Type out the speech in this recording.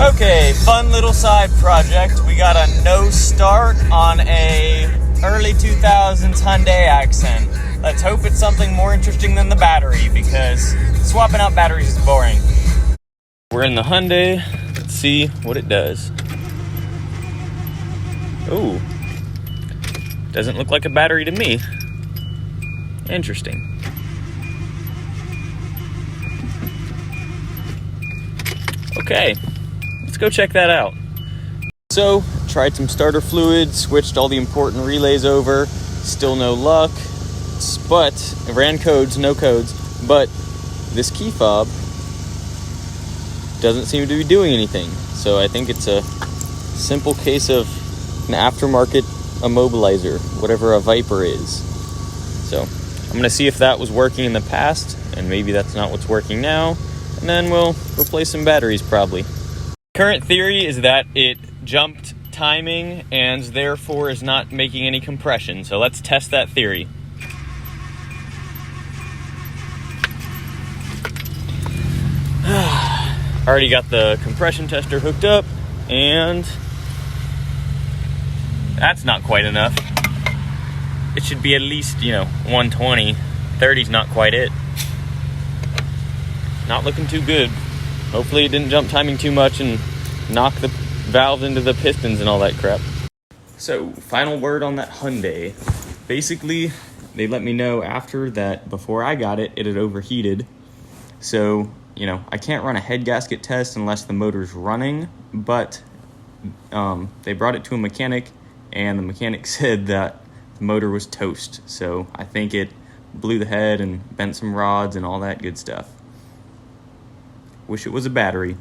Okay, fun little side project. We got a no start on a early 2000s Hyundai Accent. Let's hope it's something more interesting than the battery, because swapping out batteries is boring. We're in the Hyundai. Let's see what it does. Ooh. Doesn't look like a battery to me. Interesting. Okay, let's go check that out. So, tried some starter fluid, switched all the important relays over, still no luck, but ran codes, no codes, but this key fob doesn't seem to be doing anything. So I think it's a simple case of an aftermarket immobilizer, whatever a Viper is. So I'm gonna see if that was working in the past, and maybe that's not what's working now, and then we'll replace some batteries probably. Current theory is that it jumped timing and therefore is not making any compression. So let's test that theory. Already got the compression tester hooked up, and that's not quite enough. It should be at least, 120. 30's not quite it. Not looking too good. Hopefully it didn't jump timing too much and knock the valves into the pistons and all that crap. So, final word on that Hyundai. Basically, they let me know after that before I got it, it had overheated. So, I can't run a head gasket test unless the motor's running, but they brought it to a mechanic, and the mechanic said that the motor was toast. So I think it blew the head and bent some rods and all that good stuff. Wish it was a battery.